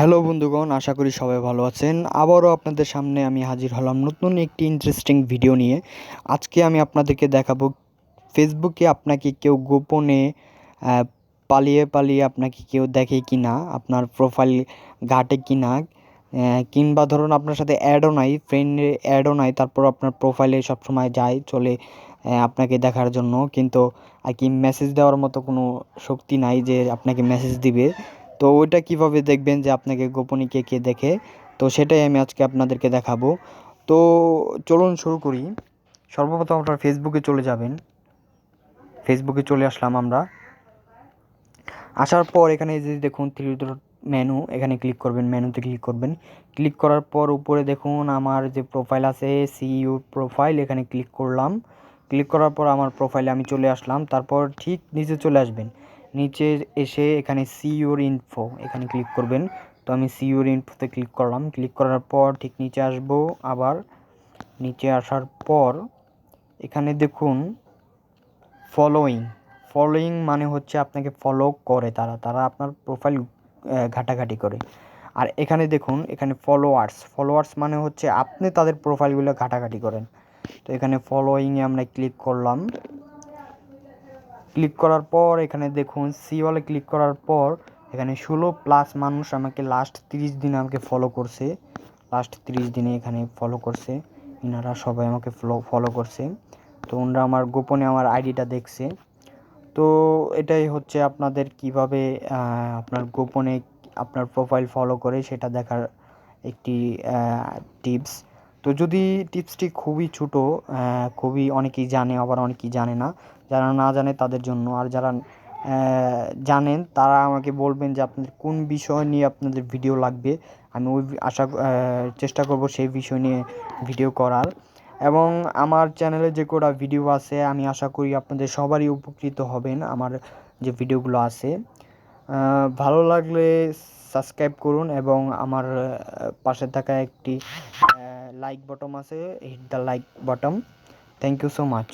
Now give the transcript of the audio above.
Hello বন্ধুগণ, আশা করি সবাই ভালো আছেন। আবারও আপনাদের সামনে আমি হাজির হলাম নতুন একটি ইন্টারেস্টিং ভিডিও নিয়ে। আজকে আমি আপনাদেরকে দেখাবো ফেসবুকে আপনাকে কেউ গোপনে পালিয়ে পালিয়ে আপনাকে কেউ দেখে কি না, আপনার প্রোফাইল ঘাটে কি না, কিংবা ধরুন আপনার সাথে অ্যাডও নাই, ফ্রেন্ডে অ্যাডও নাই, তারপর আপনার প্রোফাইলে সবসময় যায় চলে আপনাকে দেখার জন্য, কিন্তু আর কি মেসেজ দেওয়ার মতো কোনো শক্তি নাই যে আপনাকে মেসেজ দিবে। তো ওইটা কিভাবে দেখবেন যে আপনাকে গোপনে কে কে দেখে, তো সেটাই আমি আজকে আপনাদেরকে দেখাবো। তো চলুন শুরু করি। সর্বপ্রথম আপনার ফেসবুকে চলে যাবেন। ফেসবুকে চলে আসলাম আমরা। আসার পর এখানে যদি দেখুন থ্রি ডট মেনু, এখানে ক্লিক করবেন, মেনুতে ক্লিক করবেন। ক্লিক করার পর উপরে দেখুন আমার যে প্রোফাইল আছে, সি ইউর প্রোফাইল, এখানে ক্লিক করলাম। ক্লিক করার পর আমার প্রোফাইলে আমি চলে আসলাম। তারপর ঠিক নিচে চলে আসবেন, নিচে এসে এখানে সি ইউর ইনফো এখানে ক্লিক করবেন। তো আমি সি ইউর ইনফোতে ক্লিক করলাম। ক্লিক করার পর ঠিক নিচে আসবো। আবার নিচে আসার পর এখানে দেখুন ফলোয়িং। ফলোয়িং মানে হচ্ছে আপনাকে ফলো করে, তারা আপনার প্রোফাইল ঘাটাঘাটি করে। আর এখানে দেখুন, এখানে ফলোয়ার্স মানে হচ্ছে আপনি তাদের প্রোফাইলগুলো ঘাটাঘাটি করেন। তো এখানে ফলোয়িংয়ে আমরা ক্লিক করলাম। ক্লিক করার পর এখানে দেখুন সিওয়ালে ক্লিক করার পর এখানে 16+ মানুষ আমাকে লাস্ট 30 দিনে আমাকে ফলো করছে। লাস্ট 30 দিনে এখানে ফলো করছে, ইনারা সবাই আমাকে ফলো করছে। তো ওনারা আমার গোপনে আমার আইডিটা দেখছে। তো এটাই হচ্ছে আপনাদের কিভাবে আপনার গোপনে আপনার প্রোফাইল ফলো করে সেটা দেখার একটি টিপস। তো যদি টিপসটি খুবই ছোটো, খুবই অনেকেই জানে আবার অনেকেই জানে না। যারা না জানে তাদের জন্য, আর যারা জানেন তারা আমাকে বলবেন যে আপনাদের কোন বিষয় নিয়ে আপনাদের ভিডিও লাগবে। আমি ওই চেষ্টা করব সেই বিষয় নিয়ে ভিডিও করার। এবং আমার চ্যানেলে যে কটা ভিডিও আছে আমি আশা করি আপনাদের সবারই উপকৃত হবেন আমার যে ভিডিওগুলো আছে। ভালো লাগলে সাবস্ক্রাইব করুন এবং আমার পাশে থাকা একটি লাইক বটন আছে, hit the like button. Thank you so much.